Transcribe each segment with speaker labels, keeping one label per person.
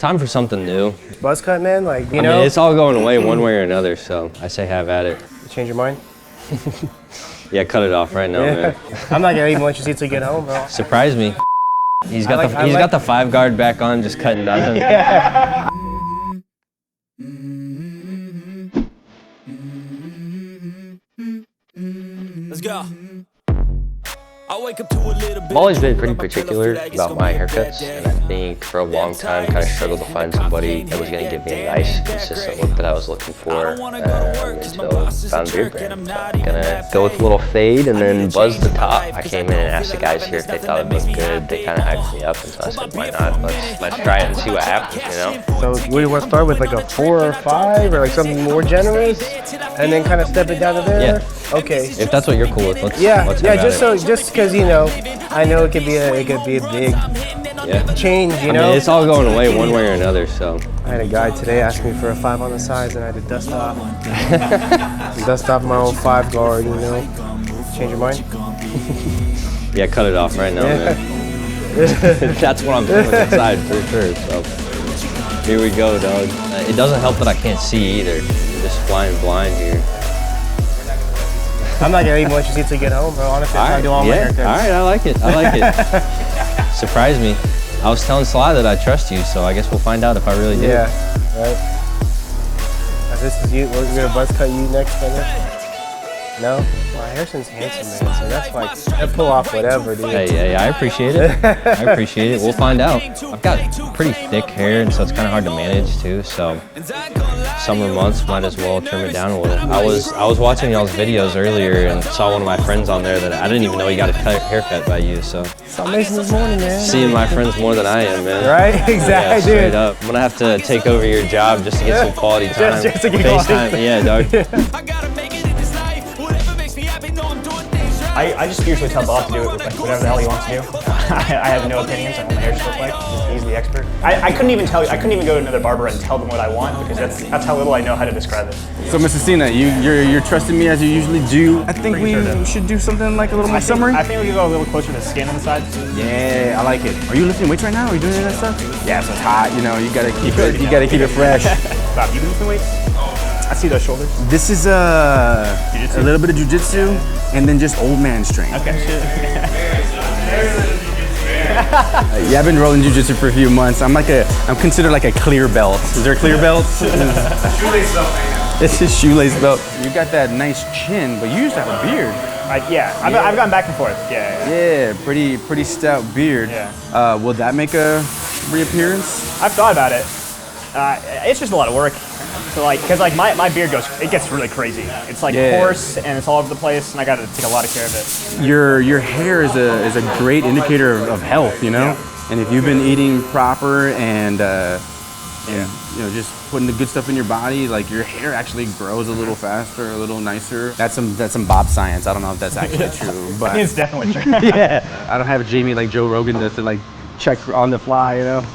Speaker 1: Time for something new.
Speaker 2: Buzzcut, man, like, you
Speaker 1: I
Speaker 2: know?
Speaker 1: mean, it's all going away one way or another, so I say have at it.
Speaker 2: Change your mind?
Speaker 1: Yeah, cut it off right now, man.
Speaker 2: I'm not gonna even let you see till you get home, bro.
Speaker 1: Surprise me. He's got the 5 guard back on, just cutting down.
Speaker 2: Yeah.
Speaker 3: Let's go. I wake up to a little bit.
Speaker 1: I've always been pretty particular about my haircuts, and I think for a long time kind of struggled to find somebody that was going to give me a nice, consistent look that I was looking for until I found Beardbrand. So I'm going to go with a little fade and then buzz the top. I came in and asked the guys here if they thought it looked good. They kind of hyped me up, and so I said, why not? Let's try it and see what happens, you know?
Speaker 2: So we want to start with like a 4 or 5 or like something more generous and then kind of step it down to there?
Speaker 1: Yeah.
Speaker 2: Okay.
Speaker 1: If that's what you're cool with, let's
Speaker 2: just because, you know, I know it could be a big change, you know?
Speaker 1: I mean, it's all going away one way or another, so.
Speaker 2: I had a guy today ask me for a 5 on the sides and I had to dust off. Dust off my old 5 guard, you know? Change your mind?
Speaker 1: Yeah, cut it off right now, man. That's what I'm doing inside for sure, so. Here we go, dog. It doesn't help that I can't see either. I'm just flying blind here.
Speaker 2: I'm not gonna even let you see till you get home, bro. Honestly, that's how I do all my haircuts.
Speaker 1: All right, I like it. I like it. Surprise me. I was telling Sly that I trust you, so I guess we'll find out if I really do.
Speaker 2: Yeah, right. This is you. We're gonna buzz cut you next, brother. No? Well, Harrison's handsome, man, so that's like, I pull off whatever, dude.
Speaker 1: Hey, I appreciate it. I appreciate it. We'll find out. I've got pretty thick hair, and so it's kind of hard to manage too, so summer months might as well trim it down a little. I was watching y'all's videos earlier and saw one of my friends on there that I didn't even know he got a haircut by you, so.
Speaker 2: Saw Mason this morning, man.
Speaker 1: Seeing my friends more than I am, man.
Speaker 2: Right? Exactly,
Speaker 1: yeah, straight
Speaker 2: dude.
Speaker 1: up. I'm gonna have to take over your job just to get some quality time.
Speaker 2: Just to get FaceTime.
Speaker 1: Yeah, dog.
Speaker 4: I just usually tell Bob to do it with like whatever the hell he wants to do. I have no opinions on what my hair should look like. He's the expert. I couldn't even tell you. I couldn't even go to another barber and tell them what I want because that's how little I know how to describe it.
Speaker 5: So, Mr. Cena, you're trusting me as you usually do. I think we should do something like a little more summery.
Speaker 4: I think we could go a little closer to the skin on the sides.
Speaker 5: Yeah, I like it. Are you lifting weights right now? Are you doing any of that stuff? Yeah, so it's hot. You know, you gotta keep it. You gotta keep it fresh.
Speaker 4: Bob, you been lifting weights? I see those shoulders.
Speaker 5: This is a little bit of jiu-jitsu and then just old man strength.
Speaker 4: Okay.
Speaker 5: Yeah, I've been rolling jiu-jitsu for a few months. I'm considered like a clear belt. Is there a clear belt?
Speaker 6: Shoelace belt.
Speaker 5: It's a shoelace belt. You got that nice chin, but you used to have a beard.
Speaker 4: I've gone back and forth.
Speaker 5: Yeah, pretty stout beard.
Speaker 4: Yeah.
Speaker 5: Will that make a reappearance?
Speaker 4: I've thought about it. It's just a lot of work. So because my beard gets really crazy. It's like coarse and it's all over the place, and I got to take a lot of care of it.
Speaker 5: Your hair is a great indicator of health, you know.
Speaker 4: Yeah.
Speaker 5: And if you've been eating proper and you know just putting the good stuff in your body, like your hair actually grows a little faster, a little nicer. That's some Bob science. I don't know if that's actually true, but
Speaker 4: It's definitely true.
Speaker 5: yeah. I don't have a Jamie like Joe Rogan does to like check on the fly, you know.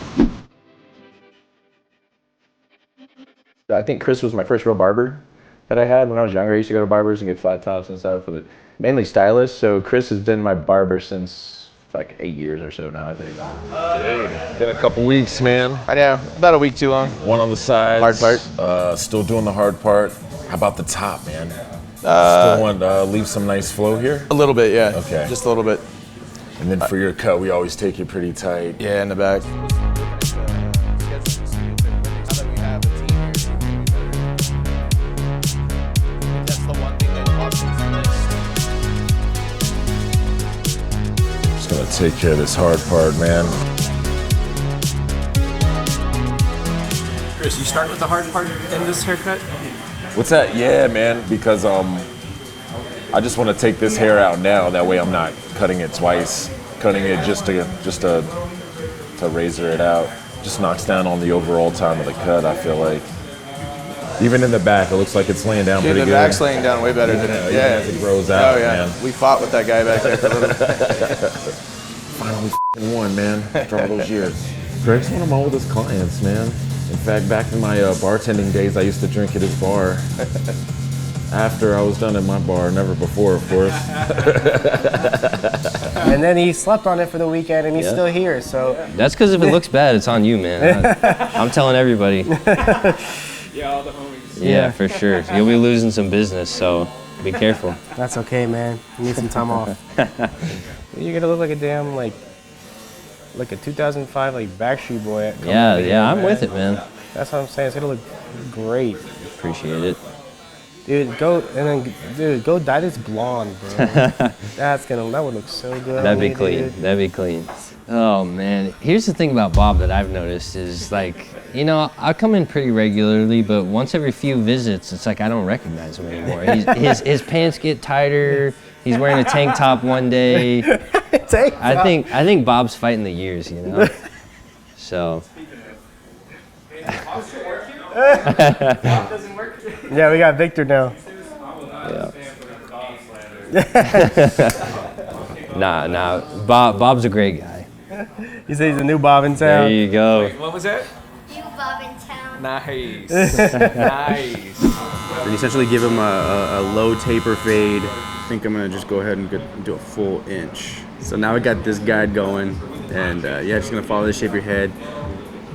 Speaker 7: I think Chris was my first real barber that I had when I was younger. I used to go to barbers and get flat tops and stuff, but mainly stylists. So Chris has been my barber since like 8 years or so now, I think.
Speaker 8: Dude, been a couple weeks, man.
Speaker 9: I know, about a week too long.
Speaker 8: One on the sides.
Speaker 9: Hard
Speaker 8: part. Still doing the hard part. How about the top, man? Still want to leave some nice flow here?
Speaker 9: A little bit, yeah.
Speaker 8: Okay.
Speaker 9: Just a little bit.
Speaker 8: And then for your cut, we always take it pretty tight.
Speaker 9: Yeah, in the back.
Speaker 8: Gonna take care of this hard part, man.
Speaker 6: Chris, you start with the hard part in this haircut?
Speaker 8: What's that? Yeah, man, because I just want to take this hair out now. That way I'm not cutting it twice. Cutting it just to razor it out. Just knocks down on the overall time of the cut, I feel like. Even in the back, it looks like it's laying down pretty good.
Speaker 9: The back's laying down way better than it.
Speaker 8: Yeah, as it grows out, man.
Speaker 9: We fought with that guy back there for a little bit.
Speaker 8: Finally won, man, after all those years. Greg's one of my oldest clients, man. In fact, back in my bartending days, I used to drink at his bar. After I was done at my bar, never before, of course.
Speaker 2: And then he slept on it for the weekend, and he's still here. So
Speaker 1: That's because if it looks bad, it's on you, man. I'm telling everybody.
Speaker 6: Yeah, all the homies.
Speaker 1: Yeah, for sure. You'll be losing some business, so be careful.
Speaker 2: that's okay, man. You need some time off. You're gonna look like a damn like a 2005 like Backstreet Boy.
Speaker 1: Yeah, I'm with it, man.
Speaker 2: That's what I'm saying. It's gonna look great.
Speaker 1: Appreciate it.
Speaker 2: Dude, go dye this blonde, bro. That would look so good.
Speaker 1: That'd
Speaker 2: on
Speaker 1: be
Speaker 2: you,
Speaker 1: clean.
Speaker 2: dude.
Speaker 1: That'd be clean. Oh man, here's the thing about Bob that I've noticed is like, you know, I come in pretty regularly, but once every few visits, it's like I don't recognize him anymore. His pants get tighter. He's wearing a tank top one day. I think Bob's fighting the years, you know. So.
Speaker 2: Yeah, we got Victor now.
Speaker 1: Nah. Bob's a great guy.
Speaker 2: You say he's a new Bob in town.
Speaker 1: There you go.
Speaker 6: What was that?
Speaker 10: New Bob in town.
Speaker 6: Nice. Nice.
Speaker 5: We essentially give him a low taper fade. I think I'm gonna just go ahead and do a full inch. So now we got this guide going, and just gonna follow the shape of your head.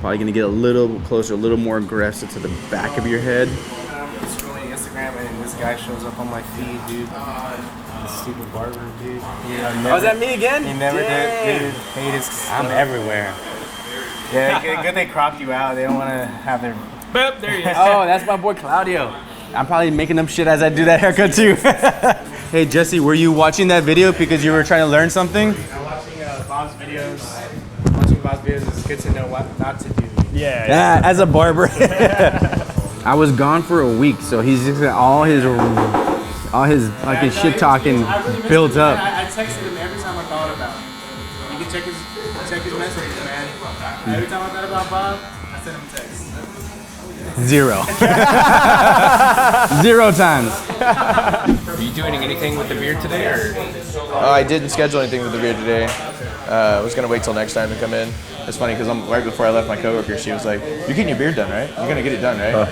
Speaker 5: Probably gonna get a little closer, a little more aggressive to the back of your head.
Speaker 2: Just scrolling Instagram and this guy shows up on my feed, dude. This stupid barber, dude.
Speaker 6: Oh, is that me again?
Speaker 2: He never did, dude. Hate his
Speaker 6: I'm everywhere.
Speaker 2: Yeah, good they cropped you out. They don't want to have their...
Speaker 6: Boop, there you go.
Speaker 5: Oh, that's my boy Claudio. I'm probably making up shit as I do that haircut too. Hey Jesse, were you watching that video because you were trying to learn something?
Speaker 2: I'm watching Bob's videos. Watching Bob's videos is good to know what not to do.
Speaker 5: Yeah, as a barber. I was gone for a week, so he's just got all his fucking shit talking built up.
Speaker 2: I texted him every time I thought about him. You can check his messages, man. Every time I thought about Bob, I sent him a text.
Speaker 5: 0. 0 times.
Speaker 6: Are you doing anything with the beard today, or?
Speaker 9: I didn't schedule anything with the beard today. I was gonna wait till next time to come in. It's funny because right before I left my coworker, she was like, "You're getting your beard done, right? You're gonna get it done, right?"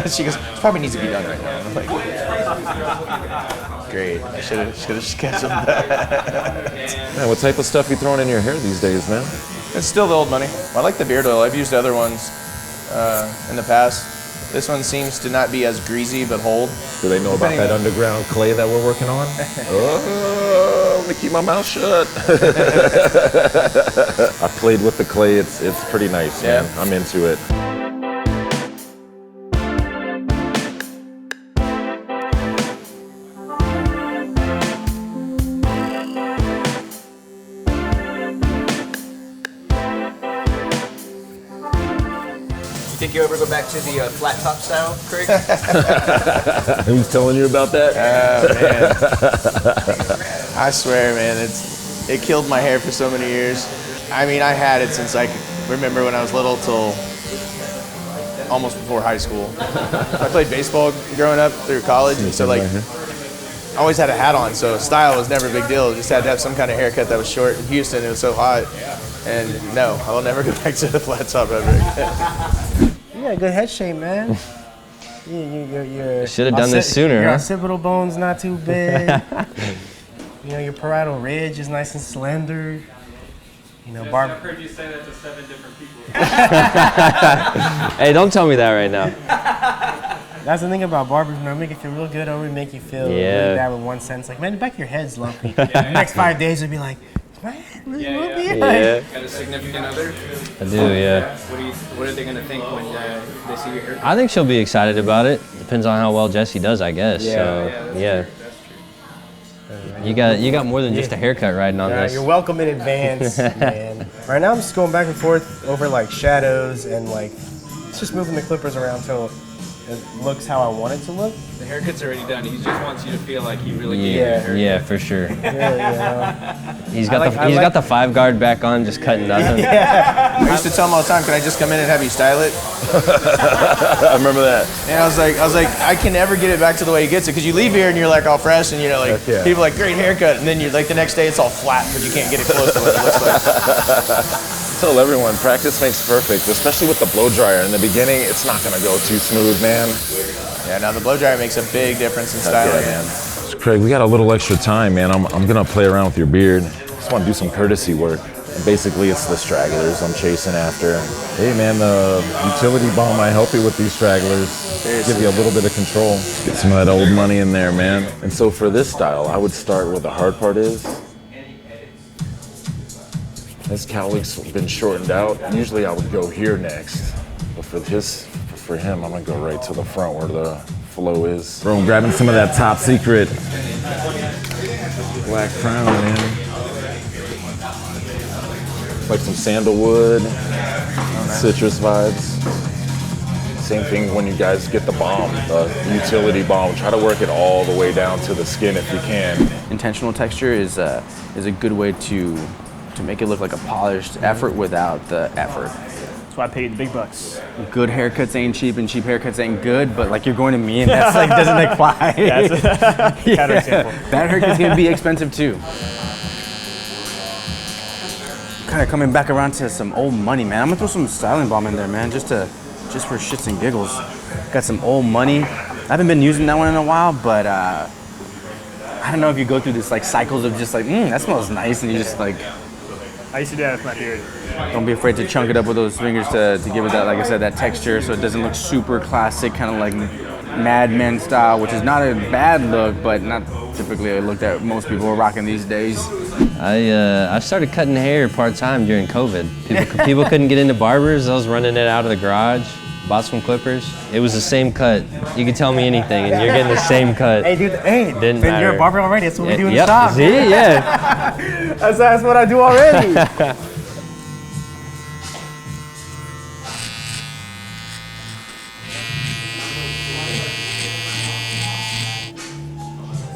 Speaker 9: She goes, "It probably needs to be done right now." And I'm like, "Great, I should have scheduled that."
Speaker 8: Man, what type of stuff you throwing in your hair these days, man?
Speaker 9: It's still the old money. I like the beard oil. I've used other ones in the past. This one seems to not be as greasy, but hold.
Speaker 8: Do they know about that underground clay that we're working on? Oh, let me keep my mouth shut. I played with the clay. It's pretty nice, man. I'm into it.
Speaker 9: Think you ever go back to the flat top style, Craig?
Speaker 8: Who's telling you about that?
Speaker 9: Man. I swear, man, it killed my hair for so many years. I mean, I had it since I could remember when I was little till almost before high school. I played baseball growing up through college, and so like I always had a hat on, so style was never a big deal. Just had to have some kind of haircut that was short. In Houston, it was so hot. And no, I will never go back to the flat top ever again.
Speaker 2: Yeah, good head shape, man. Your
Speaker 1: Should have done this sooner,
Speaker 2: Your
Speaker 1: huh?
Speaker 2: occipital bone's not too big. Your parietal ridge is nice and slender.
Speaker 6: I've heard you say that to 7 different people.
Speaker 1: Hey, don't tell me that right now.
Speaker 2: That's the thing about barbers, man. Make you feel real good, or we make you feel really bad with one sentence. Like, man, the back of your head's lumpy. The next 5 days would be like, man, really lumpy.
Speaker 1: Yeah.
Speaker 6: Got a significant other?
Speaker 1: I do, yeah.
Speaker 6: What are they gonna think when they see your haircut?
Speaker 1: I think she'll be excited about it. Depends on how well Jesse does, I guess. Yeah. You got more than just a haircut riding on this.
Speaker 2: You're welcome in advance, man. Right now I'm just going back and forth over like shadows and like it's just moving the clippers around till it looks how I want it to look.
Speaker 6: The haircut's already done. He just wants you to feel like he really gave you a haircut.
Speaker 1: Yeah, for sure.
Speaker 2: Really,
Speaker 1: He's got the 5 guard back on, just cutting nothing.
Speaker 9: I used to tell him all the time, "Can I just come in and have you style it?"
Speaker 8: I remember that.
Speaker 9: And I was like, I can never get it back to the way he gets it, because you leave here and you're like all fresh, and people are like, "Great haircut," and then you're like the next day it's all flat, but you can't get it close to what it looks like.
Speaker 8: tell everyone, practice makes perfect, especially with the blow dryer. In the beginning, it's not gonna go too smooth, man.
Speaker 9: Yeah, no, the blow dryer makes a big difference in styling.
Speaker 8: Yeah, man. Craig, we got a little extra time, man. I'm gonna play around with your beard. Just wanna do some courtesy work. And basically, it's the stragglers I'm chasing after. Hey, man, the utility balm might help you with these stragglers. Seriously. Give you a little bit of control. Get some of that old money in there, man. And so for this style, I would start where the hard part is. His cowlick's been shortened out. Usually I would go here next, but for him, I'm gonna go right to the front where the flow is. Bro, I'm grabbing some of that top secret black crown, man. Like some sandalwood, citrus vibes. Same thing when you guys get the balm, the utility balm. Try to work it all the way down to the skin if you can.
Speaker 5: Intentional texture is a good way to make it look like a polished effort without the effort.
Speaker 4: That's why I paid the big bucks.
Speaker 5: Good haircuts ain't cheap and cheap haircuts ain't good, but like you're going to me and that's like doesn't apply.
Speaker 4: That's a counterexample.
Speaker 5: That haircut's gonna be expensive too. Kind of coming back around to some old money, man. I'm gonna throw some styling balm in there, man, just for shits and giggles. Got some old money. I haven't been using that one in a while, but I don't know if you go through this like cycles of just like, that smells nice, and you just like.
Speaker 4: I used to do that with my beard.
Speaker 5: Don't be afraid to chunk it up with those fingers to give it that, like I said, that texture, so it doesn't look super classic, kind of like Mad Men style, which is not a bad look, but not typically a look that most people are rocking these days.
Speaker 1: I started cutting hair part-time during COVID. People couldn't get into barbers. I was running it out of the garage. Bought some clippers. It was the same cut. You can tell me anything, and you're getting the same cut.
Speaker 2: Hey, dude. Hey,
Speaker 1: Didn't
Speaker 2: then
Speaker 1: matter.
Speaker 2: you're a barber already. That's what we do in
Speaker 1: Yep.
Speaker 2: the shop.
Speaker 1: See? Yeah.
Speaker 2: That's what I do already.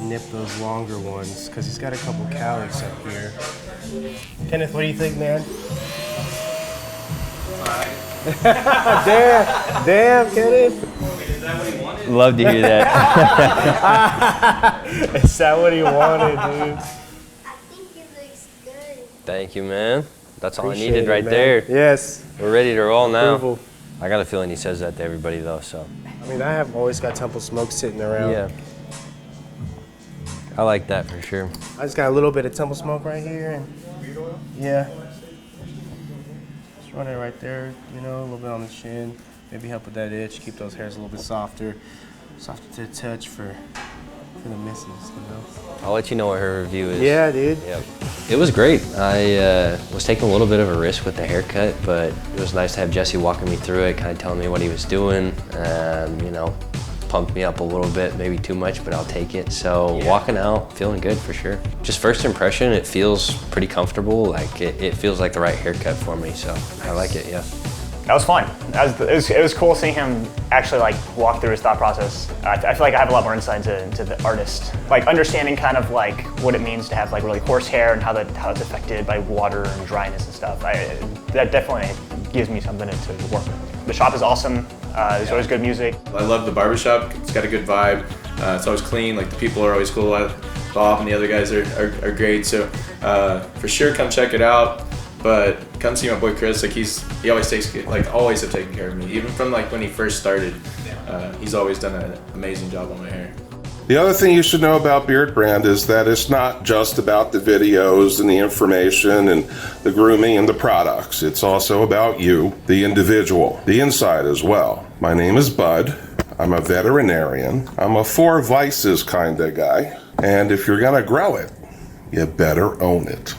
Speaker 2: Nip those longer ones, because he's got a couple cowlicks up here. Kenneth, what do you think, man? Damn, Kenneth.
Speaker 6: Is that what he wanted?
Speaker 1: Love to hear that.
Speaker 2: Is that what he wanted, dude?
Speaker 10: I think it looks good.
Speaker 1: Thank you, man. That's all
Speaker 2: Appreciate
Speaker 1: I needed
Speaker 2: it,
Speaker 1: right
Speaker 2: man.
Speaker 1: there.
Speaker 2: Yes.
Speaker 1: We're ready to roll now.
Speaker 2: Approval.
Speaker 1: I got a feeling he says that to everybody though, so.
Speaker 2: I mean, I have always got Temple Smoke sitting around.
Speaker 1: Yeah. I like that for sure.
Speaker 2: I just got a little bit of Temple Smoke right here. And yeah. Just run it right there, you know, a little bit on the chin. Maybe help with that itch, keep those hairs a little bit softer. Softer to the touch for the misses, you know.
Speaker 1: I'll let you know what her review is.
Speaker 2: Yeah, dude.
Speaker 1: Yep. It was great. I was taking a little bit of a risk with the haircut, but it was nice to have Jesse walking me through it, kind of telling me what he was doing, you know, pumped me up a little bit, maybe too much, but I'll take it. So walking out, feeling good for sure. Just first impression, it feels pretty comfortable. Like it feels like the right haircut for me, so I like it, yeah.
Speaker 4: That was fun. It was cool seeing him actually like walk through his thought process. I feel like I have a lot more insight into the artist. Like understanding kind of like what it means to have like really coarse hair and how it's affected by water and dryness and stuff. That definitely gives me something to work with. The shop is awesome. There's always good music.
Speaker 9: I love the barbershop. It's got a good vibe. It's always clean. Like the people are always cool. Bob and the other guys are great. So for sure, come check it out. But come see my boy Chris. Like he always always have taken care of me. Even from like when he first started, he's always done an amazing job on my hair.
Speaker 11: The other thing you should know about Beardbrand is that it's not just about the videos and the information and the grooming and the products. It's also about you, the individual, the inside as well. My name is Bud. I'm a veterinarian. I'm a 4 vices kind of guy. And if you're gonna grow it, you better own it.